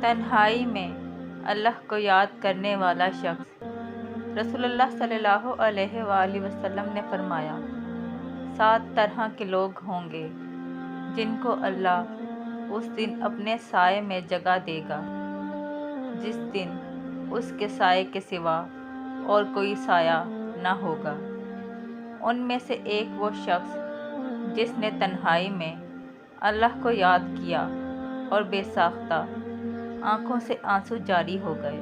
तन्हाई में अल्लाह को याद करने वाला शख्स। रसूलुल्लाह सल्लल्लाहु अलैहि वसल्लम ने फरमाया, 7 तरह के लोग होंगे जिनको अल्लाह उस दिन अपने साए में जगह देगा, जिस दिन उसके साए के सिवा और कोई साया न होगा। उनमें से एक वो शख्स जिसने तन्हाई में अल्लाह को याद किया और बेसाख्ता आंखों से आंसू जारी हो गए।